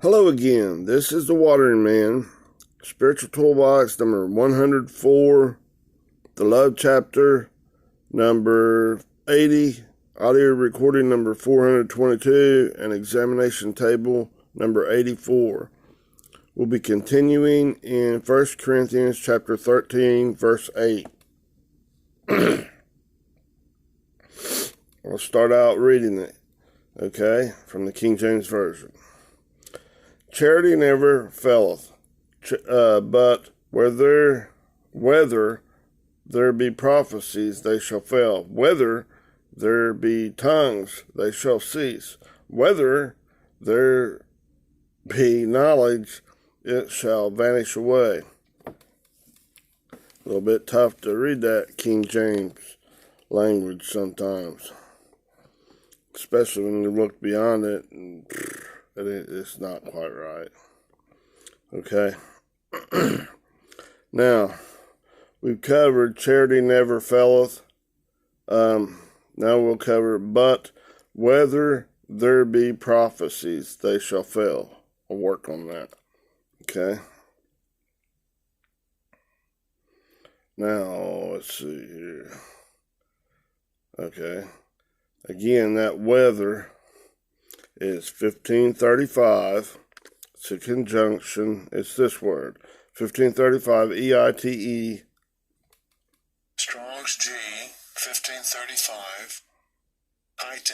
Hello again. This is the Watering Man, Spiritual Toolbox number 104, the Love Chapter number 80, audio recording number 422, and examination table number 84. We'll be continuing in 1 Corinthians chapter 13, verse 8. I'll start out reading it, okay, from the King James Version. Charity never faileth, but whether there be prophecies, they shall fail. Whether there be tongues, they shall cease. Whether there be knowledge, it shall vanish away. A little bit tough to read that King James language sometimes, especially when you look beyond it and it's not quite right. Okay. Now, we've covered charity never faileth. Now we'll cover, but whether there be prophecies, they shall fail. I'll work on that. Okay. Now, let's see here. Okay. Again, that whether is 1535. It's a conjunction. It's this word. 1535, E-I-T-E. Strong's G, 1535. Ite.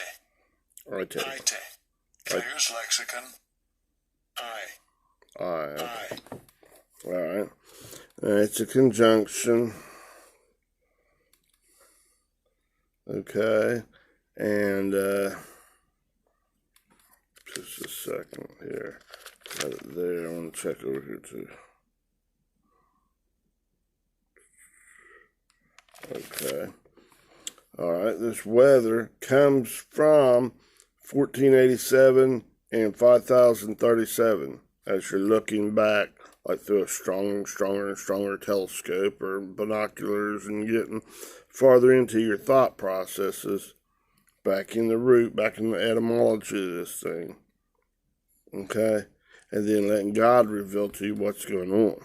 Claire's Lexicon. I. All right. It's a conjunction. Okay. And, just a second here. Got it there. I want to check over here too. Okay. All right. This weather comes from 1487 and 5037. As you're looking back, like through a stronger telescope or binoculars, and getting farther into your thought processes, back in the root, back in the etymology of this thing. Okay? And then letting God reveal to you what's going on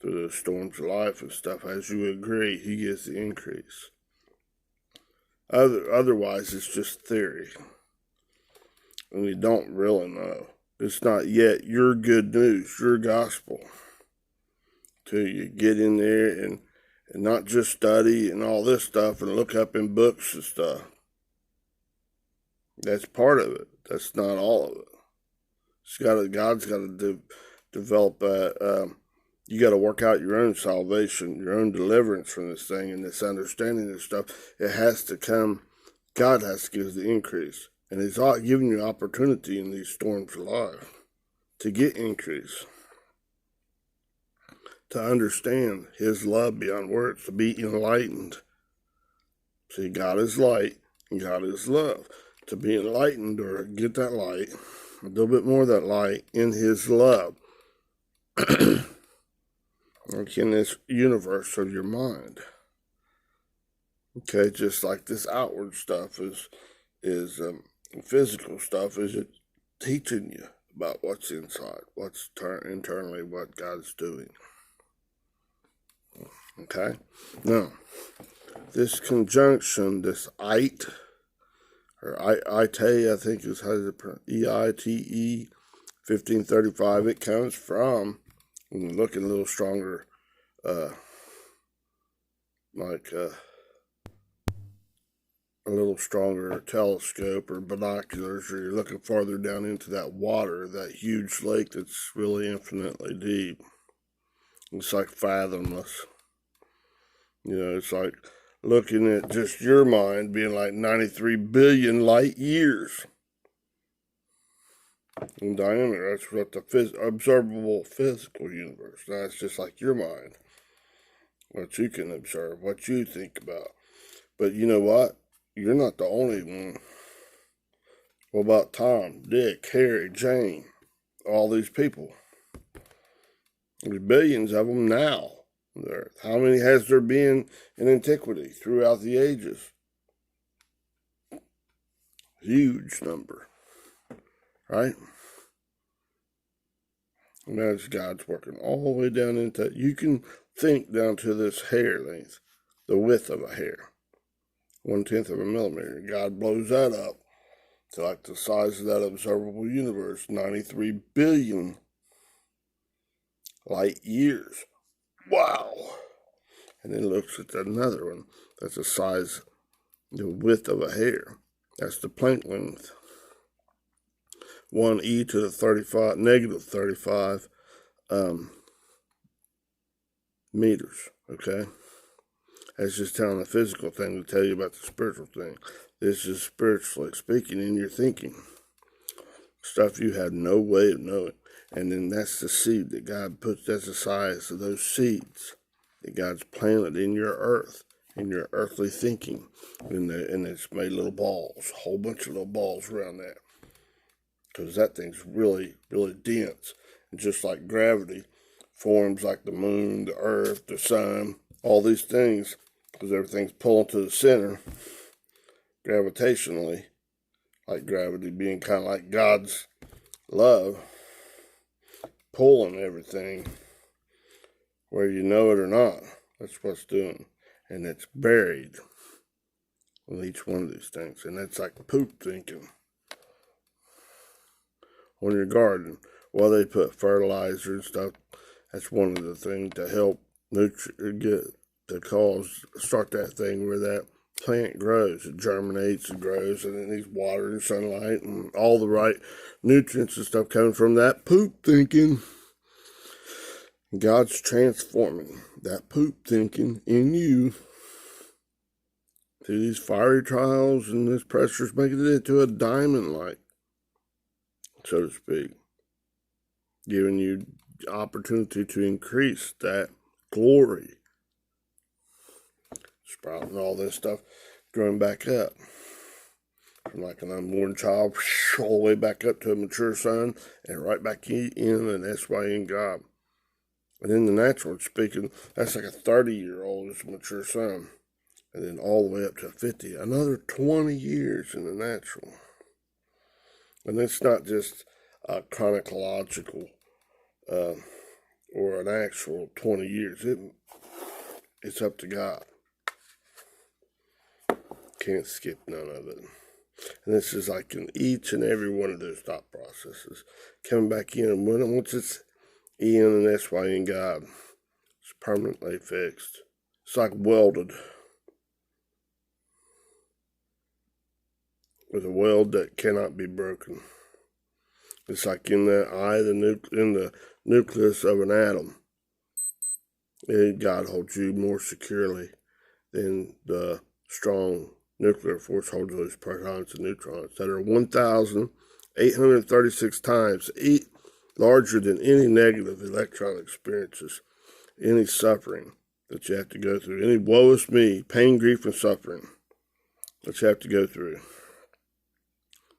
through the storms of life and stuff. As you agree, He gets the increase. Otherwise, it's just theory. And we don't really know. It's not yet your good news, your gospel. Till you get in there and not just study and all this stuff and look up in books and stuff. That's part of it. That's not all of it. God's got to develop you got to work out your own salvation, your own deliverance from this thing and this understanding of stuff. It has to come. God has to give the increase. And He's giving you opportunity in these storms of life to get increase. To understand His love beyond words, to be enlightened. See, God is light and God is love. To be enlightened or get that light, a little bit more of that light in His love. Like in this universe of your mind. Okay, just like this outward stuff is physical stuff, is it teaching you about what's inside, what's internally, what God's doing. Okay? Now, this conjunction, this ite, or ite, I think is how to pronounce E-I-T-E, 1535. It comes from, when you look a little stronger, a little stronger telescope or binoculars, or you're looking farther down into that water, that huge lake that's really infinitely deep. It's like fathomless. You know, it's like looking at just your mind being like 93 billion light years in diameter. That's what the observable physical universe. That's just like your mind. What you can observe, what you think about. But you know what? You're not the only one. What about Tom, Dick, Harry, Jane, all these people? There's billions of them now. How many has there been in antiquity throughout the ages? Huge number, right? Imagine God's working all the way down into, you can think down to this hair length, the width of a hair, 1/10 of a millimeter. God blows that up to like the size of that observable universe, 93 billion light years. Wow. And then looks at another one that's the size, the width of a hair. That's the Planck length. 1 e to the 35, negative 35 meters, okay? That's just telling a physical thing to tell you about the spiritual thing. This is spiritually speaking in your thinking. Stuff you had no way of knowing. And then that's the seed that God puts, that's the size of those seeds that God's planted in your earth, in your earthly thinking. And it's made little balls, a whole bunch of little balls around that. Because that thing's really, really dense. And just like gravity forms like the moon, the earth, the sun, all these things, because everything's pulling to the center gravitationally, like gravity being kind of like God's love, pulling everything, whether you know it or not. That's what it's doing. And it's buried in each one of these things. And that's like poop thinking. On your garden, well, they put fertilizer and stuff. That's one of the things to help start that thing where that plant grows. It germinates, it grows, and it needs water and sunlight and all the right nutrients and stuff coming from that poop thinking. God's transforming that poop thinking in you through these fiery trials and this pressure's making it into a diamond light, so to speak, giving you opportunity to increase that glory, sprouting all this stuff, growing back up from like an unborn child all the way back up to a mature son and right back in, and that's why in God. And in the natural speaking, that's like a 30-year-old is a mature son, and then all the way up to 50, another 20 years in the natural. And it's not just a chronological or an actual 20 years. It's up to God. Can't skip none of it. And this is like in each and every one of those thought processes. Coming back in, and once it's in and that's why in God, it's permanently fixed. It's like welded. With a weld that cannot be broken. It's like in that eye, in the nucleus of an atom. God holds you more securely than the strong nuclear force holds those protons and neutrons that are 1,836 times larger than any negative electron experiences, any suffering that you have to go through, any woe is me, pain, grief, and suffering that you have to go through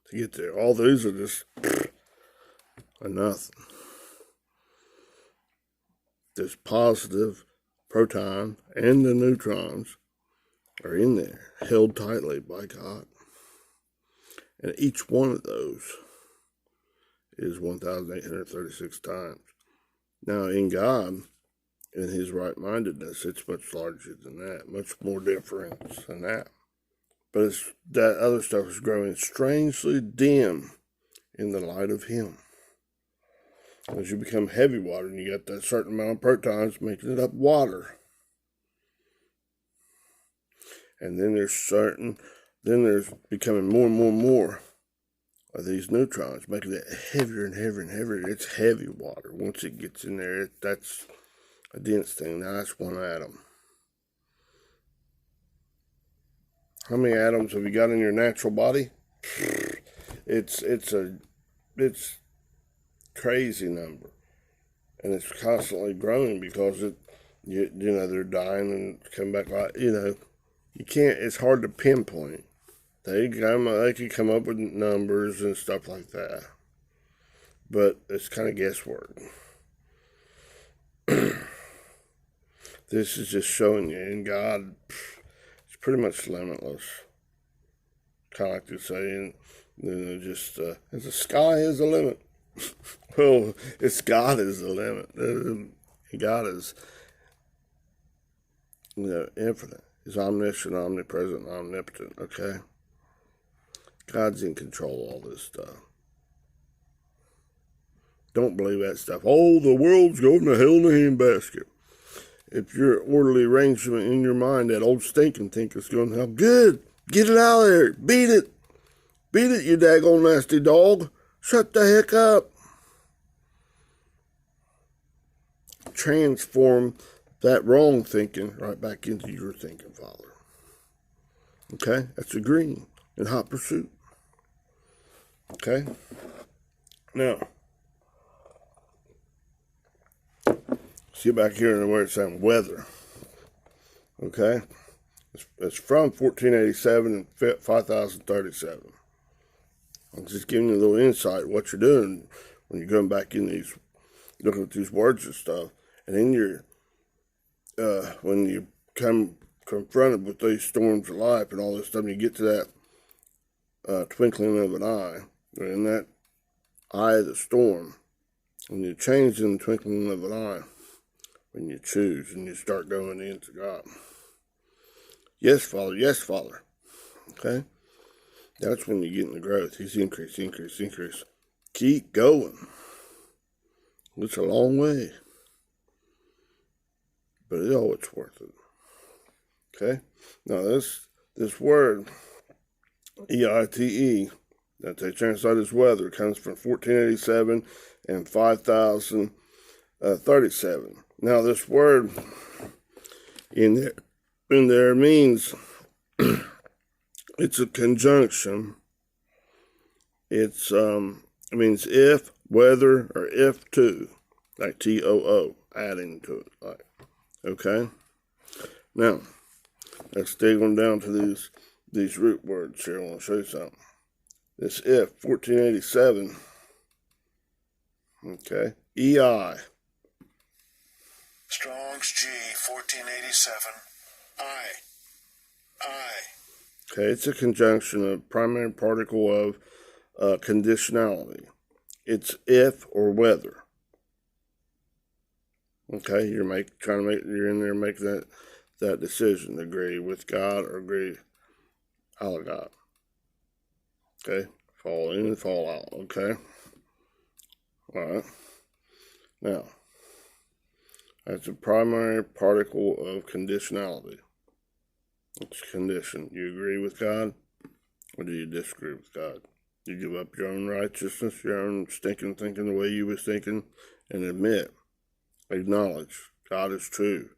to get there. All these are just nothing. This positive proton and the neutrons are in there, held tightly by God. And each one of those is 1,836 times. Now, in God, in his right-mindedness, it's much larger than that, much more difference than that. But that other stuff is growing strangely dim in the light of him. As you become heavy water, and you got that certain amount of protons making it up water. And then there's becoming more and more and more of these neutrons, making it heavier and heavier and heavier. It's heavy water. Once it gets in there, that's a dense thing. Now that's one atom. How many atoms have you got in your natural body? It's crazy number, and it's constantly growing because they're dying and come back like you can't. It's hard to pinpoint. They can come up with numbers and stuff like that, but it's kind of guesswork. This is just showing you, in God, it's pretty much limitless. Kind of like they say, and just as the sky is the limit. Oh, it's God is the limit. God is, infinite. He's omniscient, omnipresent, omnipotent, okay? God's in control of all this stuff. Don't believe that stuff. Oh, the world's going to hell in a handbasket. If your orderly arrangement in your mind, that old stinking think is going to hell, good. Get it out of there. Beat it. Beat it, you daggone nasty dog. Shut the heck up. Transform that wrong thinking right back into your thinking, Father. Okay? That's a green in hot pursuit. Okay? Now, see back here in where it's saying weather. Okay? It's from 1487 and 5037. I'm just giving you a little insight what you're doing when you're going back in these, looking at these words and stuff. And then when you come confronted with these storms of life and all this stuff, you get to that twinkling of an eye. And in that eye of the storm, when you change in the twinkling of an eye, when you choose and you start going into God. Yes, Father. Yes, Father. Okay? That's when you get in the growth. He's increase. Keep going. It's a long way. But it's worth it. Okay? Now, this word, E-I-T-E, that they translate as weather, comes from 1487 and 5037. Now, this word in there means it's a conjunction. It means if, whether, or if to, like T-O-O, adding to it, like, okay? Now, let's dig on down to these root words here. I want to show you something. This if, 1487, okay, E-I. Strong's G, 1487. I. Okay, it's a conjunction of primary particle of conditionality. It's if or whether. Okay, you're in there making that decision. Agree with God or agree out of God. Okay, fall in and fall out. Okay, all right. Now, that's a primary particle of conditionality. It's conditioned. You agree with God, or do you disagree with God? You give up your own righteousness, your own stinking thinking the way you was thinking, and acknowledge God is true.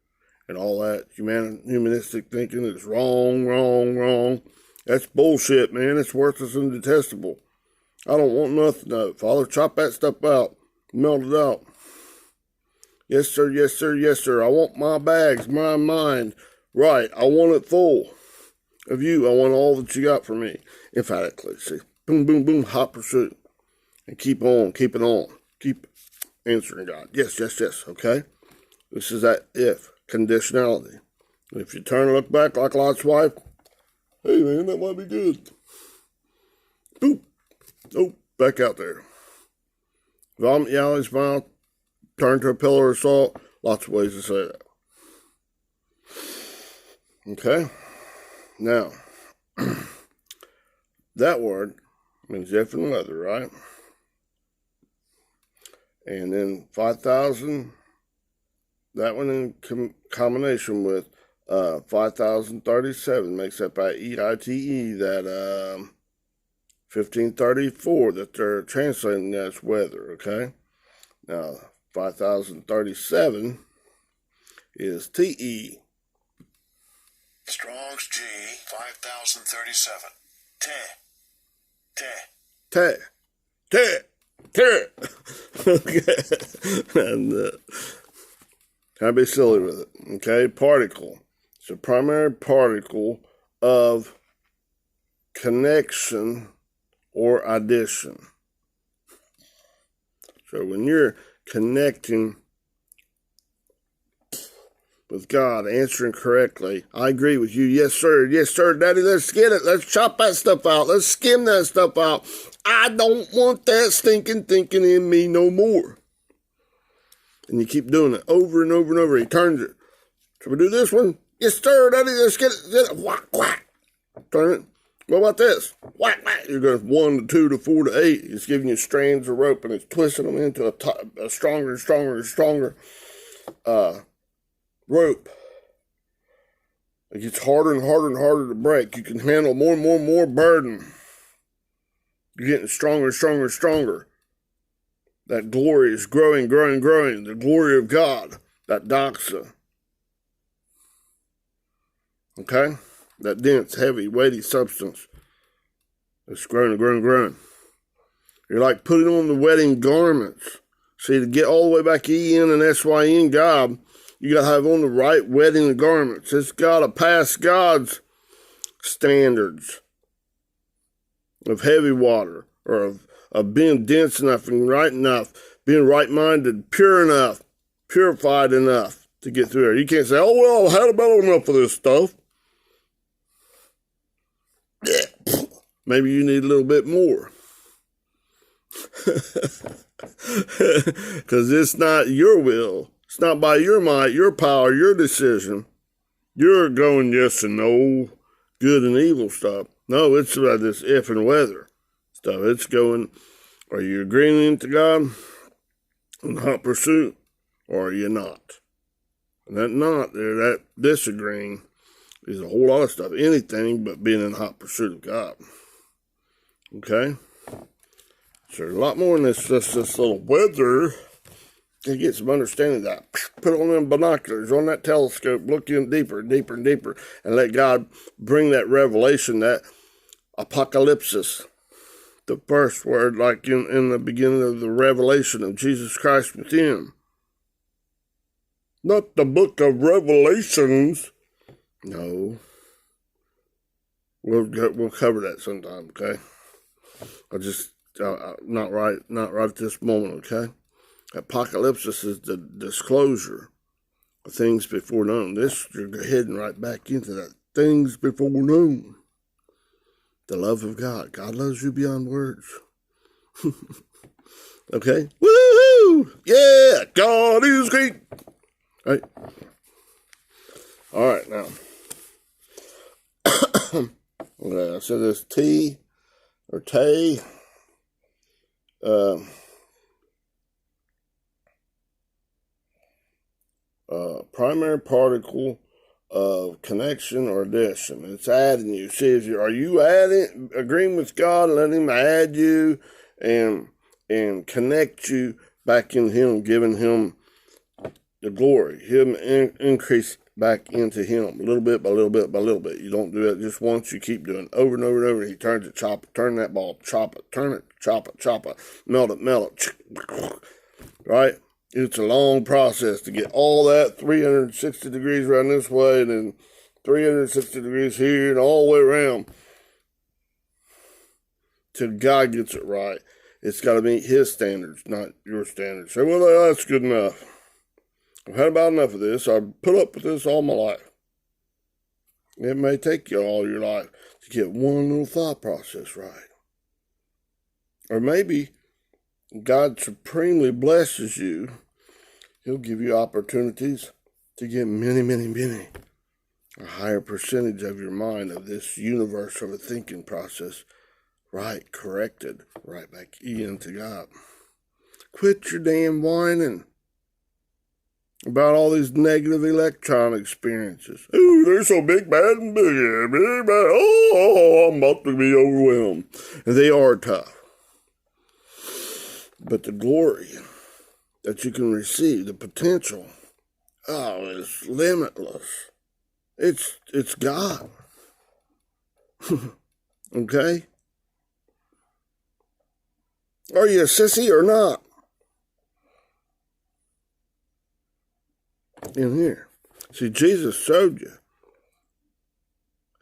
And all that humanistic thinking is wrong. That's bullshit, man. It's worthless and detestable. I don't want nothing of it. Father, chop that stuff out. Melt it out. Yes, sir. I want my bags, my mind. Right, I want it full of you. I want all that you got for me. Emphatically, see. Boom, hot pursuit. And keep on, keep it on. Keep answering God. Yes, okay? This is that if, conditionality. If you turn and look back like Lot's wife, hey man, that might be good. Boop. Oh, back out there. Vomit you out of his mouth, turn to a pillar of salt. Lots of ways to say that. Okay? Now, that word means if and whether, right? And then 5,000, that one in combination with 5,037 makes up by E-I-T-E, that 1534 that they're translating as weather, okay? Now, 5,037 is T-E. Strong's G, 5037. Te. Okay. And can I be silly with it? Okay, particle. It's a primary particle of connection or addition. So when you're connecting with God, answering correctly. I agree with you. Yes, sir. Yes, sir. Daddy, let's get it. Let's chop that stuff out. Let's skim that stuff out. I don't want that stinking thinking in me no more. And you keep doing it over and over and over. He turns it. Should we do this one? Yes, sir. Daddy, let's get it. Get it. Whack, whack. Turn it. What about this? Whack, whack. You're going from 1 to 2 to 4 to 8. It's giving you strands of rope, and it's twisting them into a stronger and stronger and stronger rope. It gets harder and harder and harder to break. You can handle more and more and more burden. You're getting stronger and stronger and stronger. That glory is growing, growing, growing. The glory of God. That doxa. Okay? That dense, heavy, weighty substance. It's growing and growing and growing. You're like putting on the wedding garments. See, to get all the way back in and SYN God, you got to have on the right wedding garments. It's got to pass God's standards of heavy water, or of being dense enough and right enough, being right-minded, pure enough, purified enough to get through there. You can't say, oh, well, I've had about enough of this stuff. Maybe you need a little bit more. Because it's not your will. It's not by your might, your power, your decision. You're going yes and no, good and evil stuff. No, it's about this if and whether stuff. It's going, are you agreeing to God in hot pursuit, or are you not? And that not there, that disagreeing is a whole lot of stuff. Anything but being in hot pursuit of God. Okay? So there's a lot more in this little weather. You get some understanding of that. Put on them binoculars, on that telescope, look in deeper and deeper and deeper, and let God bring that revelation, that apocalypsis. The first word, like in the beginning of the revelation of Jesus Christ within. Not the book of Revelations. No. We'll cover that sometime, okay? Not right at this moment, okay? Apocalypsis is the disclosure of things before known. This, you're heading right back into that. Things before known. The love of God. God loves you beyond words. Okay? Woohoo! Yeah! God is great! Right? All right, now. Okay, so this T or Tay. Primary particle of connection or addition. It's adding you. See, are you agreeing with God, letting Him add you and connect you back in Him, giving Him the glory, Him increase back into Him, little bit by little bit by little bit. You don't do it just once. You keep doing it over and over and over. He turns it, chop it, turn that ball, chop it, turn it, chop it, melt it, right? It's a long process to get all that 360 degrees around this way and then 360 degrees here and all the way around till God gets it right. It's got to meet His standards, not your standards. Say, well, that's good enough. I've had about enough of this. I've put up with this all my life. It may take you all your life to get one little thought process right. Or maybe God supremely blesses you. He'll give you opportunities to get many, many, many. A higher percentage of your mind, of this universe of a thinking process, right, corrected, right back into God. Quit your damn whining about all these negative electron experiences. Ooh, they're so big, bad, and big, bad. Oh, I'm about to be overwhelmed. And they are tough. But the glory that you can receive, the potential, it's limitless. It's God. Okay? Are you a sissy or not? In here. See, Jesus showed you.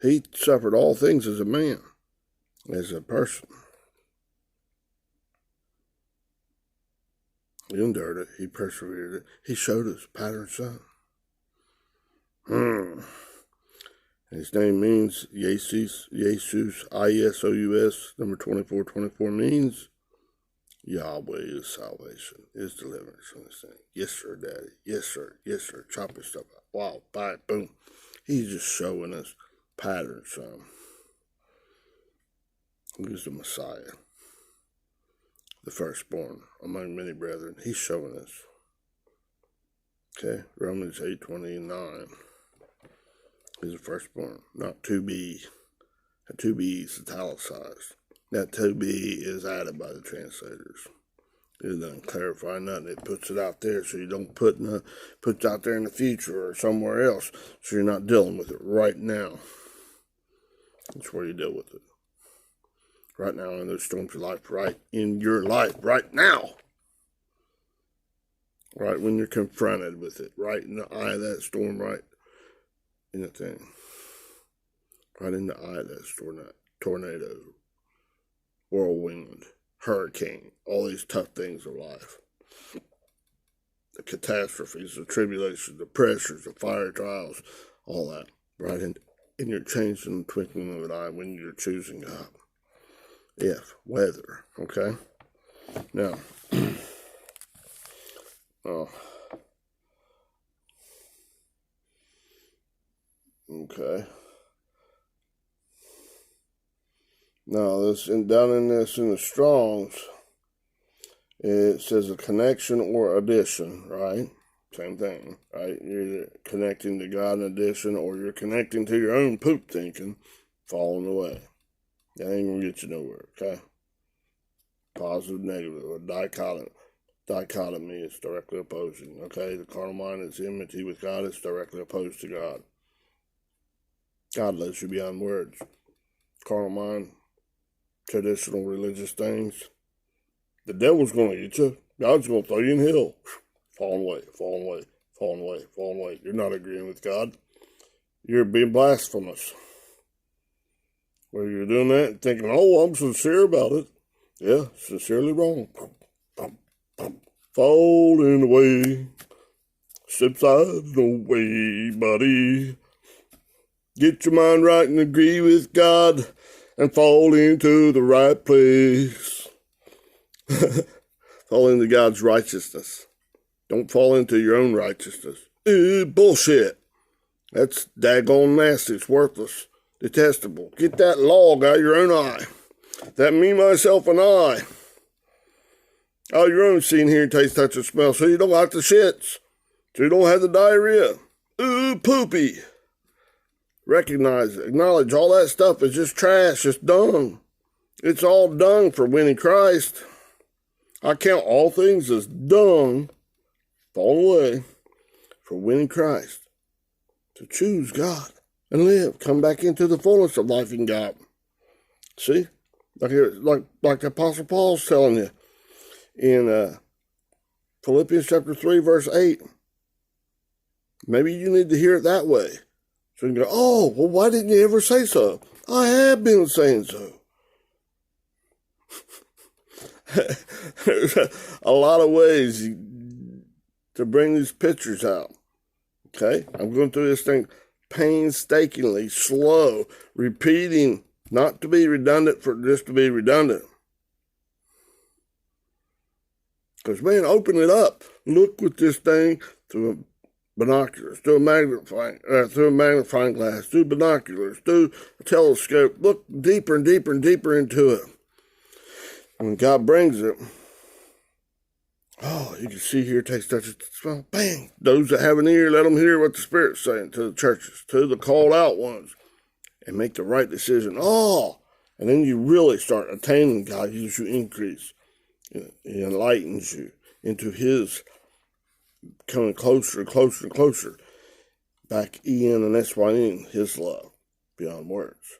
He suffered all things as a man, as a person. He endured it. He persevered it. He showed us pattern son. His name means Jesus, I-S-O-U-S, number 2424 means Yahweh is salvation, is deliverance from this thing. Yes, sir, Daddy. Yes, sir. Yes, sir. Chopping stuff out. Wow, bye, boom. He's just showing us patterns. Who's the Messiah, the firstborn among many brethren. He's showing us. Okay, Romans 8:29 is the firstborn, not to be. That to be is italicized. That to be is added by the translators. It doesn't clarify nothing. It puts it out there so you don't puts it out there in the future or somewhere else. So you're not dealing with it right now. That's where you deal with it. Right now in those storms of life, right in your life, right now. Right when you're confronted with it, right in the eye of that storm, right in the thing. Right in the eye of that tornado, whirlwind, hurricane, all these tough things of life. The catastrophes, the tribulations, the pressures, the fire trials, all that. Right in your change in the twinkling of an eye when you're choosing God. Weather, okay? Now, okay. Now, down in the Strong's, it says a connection or addition, right? Same thing, right? You're either connecting to God in addition, or you're connecting to your own poop thinking, falling away. That ain't gonna get you nowhere, okay? Positive, negative, or dichotomy. Dichotomy is directly opposing, okay? The carnal mind is enmity with God. It's directly opposed to God. God loves you beyond words. Carnal mind, traditional religious things. The devil's going to get you. God's going to throw you in hell. Falling away, falling away, falling away, falling away. You're not agreeing with God. You're being blasphemous. Where you're doing that and thinking, oh, I'm sincere about it. Yeah, sincerely wrong. Falling away. Subside away, buddy. Get your mind right and agree with God and fall into the right place. Fall into God's righteousness. Don't fall into your own righteousness. Bullshit. That's daggone nasty. It's worthless. Detestable. Get that log out of your own eye. That me, myself, and I. Out of your own seeing, hearing, taste, touch, and smell, so you don't have the shits. So you don't have the diarrhea. Poopy. Recognize it. Acknowledge all that stuff is just trash. It's dung. It's all dung for winning Christ. I count all things as dung, falling away, for winning Christ. To choose God and live. Come back into the fullness of life in God. See? Like the Apostle Paul's telling you in Philippians chapter 3, verse 8. Maybe you need to hear it that way. So you can go, oh, well, why didn't you ever say so? I have been saying so. There's a lot of ways to bring these pictures out. Okay? I'm going through this thing painstakingly, slow, repeating, not to be redundant for just to be redundant. Because, man, open it up. Look with this thing through binoculars, through a magnifying glass, through binoculars, through a telescope. Look deeper and deeper and deeper into it. And when God brings it, oh, you can see, hear, taste, touch, smell, bang. Those that have an ear, let them hear what the Spirit's saying to the churches, to the called out ones, and make the right decision. Oh, and then you really start attaining God. He gives you increase. He enlightens you into His coming closer and closer and closer. Back in and S-Y-N, His love beyond words.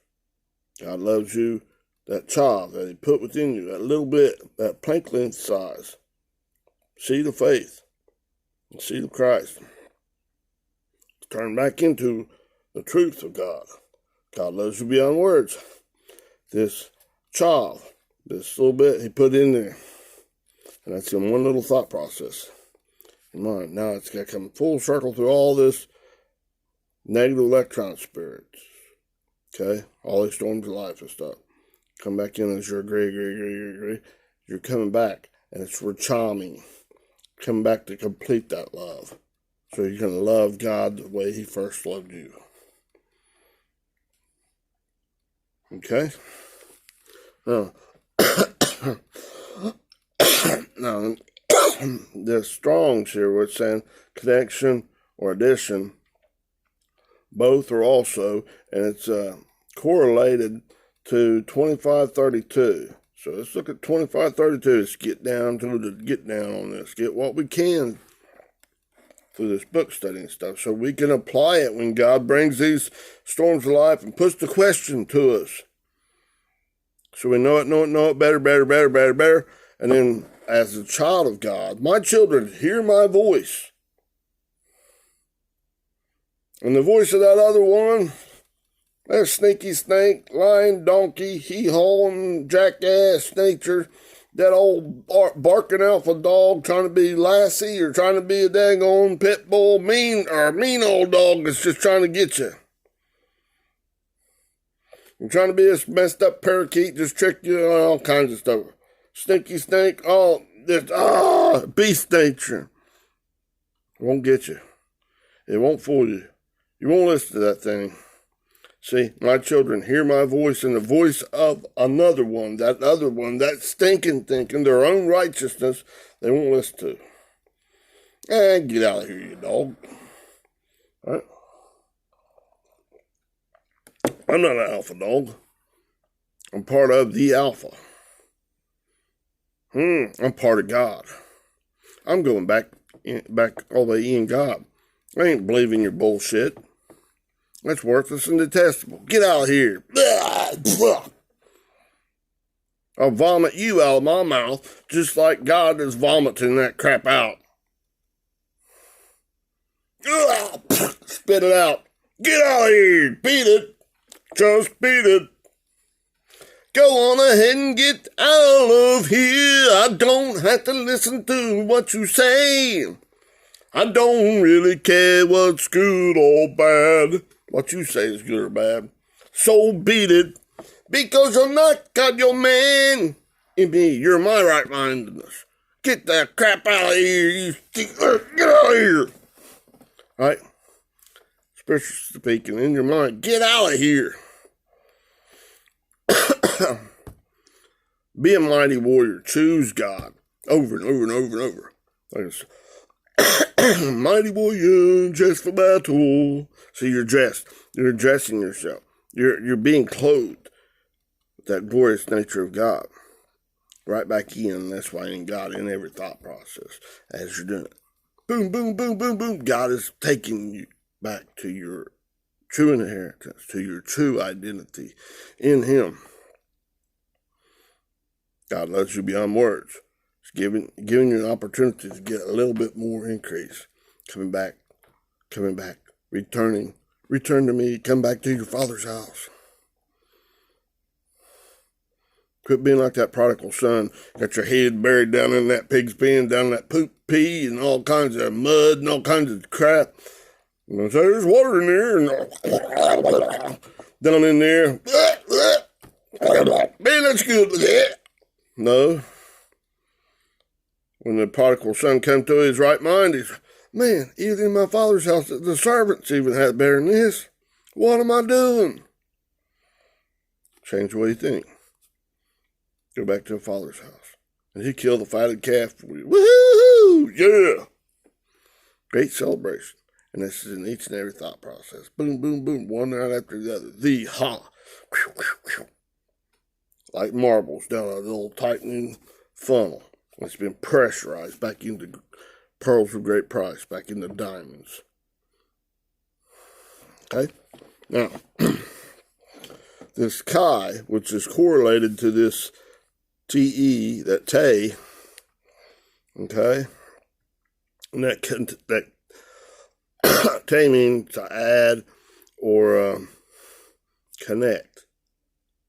God loves you. That child that He put within you, that little bit, that plank length size, seed of faith, and seed of Christ. Turn back into the truth of God. God loves you beyond words. This child, this little bit He put in there, and that's in one little thought process in mind. Now it's got to come full circle through all this negative electron spirits. Okay? All these storms of life and stuff. Come back in as you agree. You're coming back, and it's recharming. Coming back to complete that love. So you can love God the way He first loved you. Okay? Now, now the Strong's here was saying connection or addition, both or also, and it's correlated to 2532. So let's look at 2532. Let's get down on this. Get what we can through this book study and stuff, so we can apply it when God brings these storms of life and puts the question to us. So we know it better. And then as a child of God, my children, hear my voice. And the voice of that other one, that sneaky snake, lying donkey, hee-hawing, jackass nature, that old barking alpha dog trying to be Lassie or trying to be a daggone pit bull, mean old dog that's just trying to get you. You're trying to be this messed up parakeet, just trick you on all kinds of stuff. Sneaky snake, beast nature. Won't get you. It won't fool you. You won't listen to that thing. See, my children hear my voice and the voice of another one, that stinking thinking, their own righteousness, they won't listen to. Get out of here, you dog. All right? I'm not an alpha dog. I'm part of the alpha. I'm part of God. I'm going back all the way in God. I ain't believing your bullshit. That's worthless and detestable. Get out of here. I'll vomit you out of my mouth just like God is vomiting that crap out. Spit it out. Get out of here. Beat it. Just beat it. Go on ahead and get out of here. I don't have to listen to what you say. I don't really care what's good or bad. What you say is good or bad. So beat it. Because you're not God, your man. In me, you're my right-mindedness. Get that crap out of here. Get out of here. Right? Spiritually speaking, in your mind, get out of here. Be a mighty warrior. Choose God. Over and over and over and over. Mighty warrior, dressed for battle. So you're dressed. You're dressing yourself. You're being clothed with that glorious nature of God. Right back in. That's why in God in every thought process as you're doing it. Boom, boom, boom, boom, boom. God is taking you back to your true inheritance, to your true identity in Him. God loves you beyond words. It's giving you an opportunity to get a little bit more increase. Coming back, return to me, come back to your Father's house. Quit being like that prodigal son. Got your head buried down in that pig's pen, down in that poop pee and all kinds of mud and all kinds of crap. And so there's water in there and down in there. Man, that's good. No. When the prodigal son came to his right mind, he's, man, even in my father's house, the servants even had better than this. What am I doing? Change the way you think. Go back to the father's house. And he killed the fatted calf for you. Woohoo! Yeah! Great celebration. And this is in each and every thought process. Boom, boom, boom. One right after the other. The ha. Like marbles down a little tightening funnel. It's been pressurized back into pearls of great price, back into diamonds. Okay? Now, this chi, which is correlated to this te, that te, okay? And that te means to add or connect.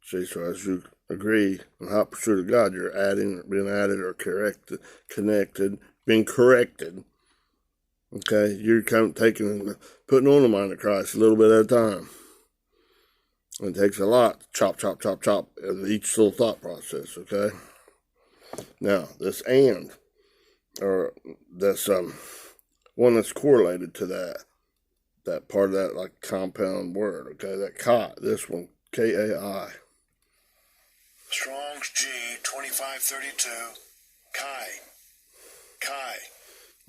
See, so as you agree in hot pursuit of God, you're being added or connected, being corrected Okay, you're kind of putting on the mind of Christ a little bit at a time. It takes a lot to chop of each little thought process, okay? Now, this and, or this one that's correlated to that part of that like compound word, okay? That kai, this one, K-A-I. Strong's G 2532. Chi.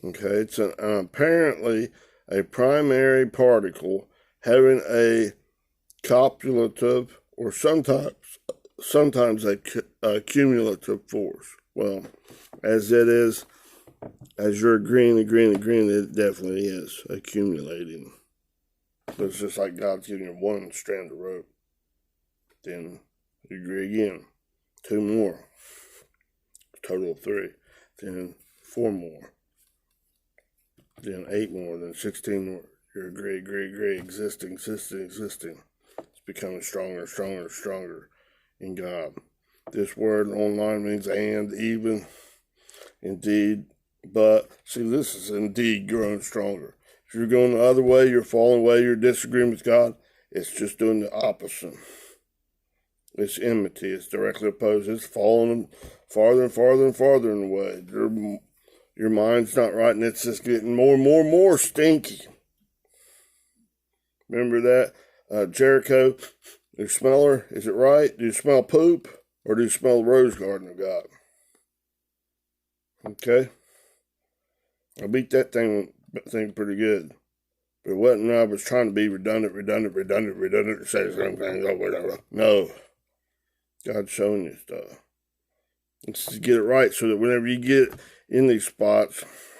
Okay, it's apparently a primary particle having a copulative or sometimes a cumulative force. Well, as you're agreeing, it definitely is accumulating. It's just like God's giving you one strand of rope. Then you agree again. 2 more. Total of 3. Then 4 more. Then 8 more. Then 16 more. You agree. Existing. It's becoming stronger in God. This word online means and, even, indeed, but. See, this is indeed growing stronger. If you're going the other way, you're falling away, you're disagreeing with God, it's just doing the opposite. It's enmity. It's directly opposed. It's falling farther and farther away. Your mind's not right, and it's just getting more stinky. Remember that? Jericho, your smeller, is it right? Do you smell poop, or do you smell the rose garden of God? Okay? I beat that thing pretty good. But it wasn't I was trying to be redundant, to say the same thing over and over. No. God's showing you stuff. Let's just get it right so that whenever you get in these spots,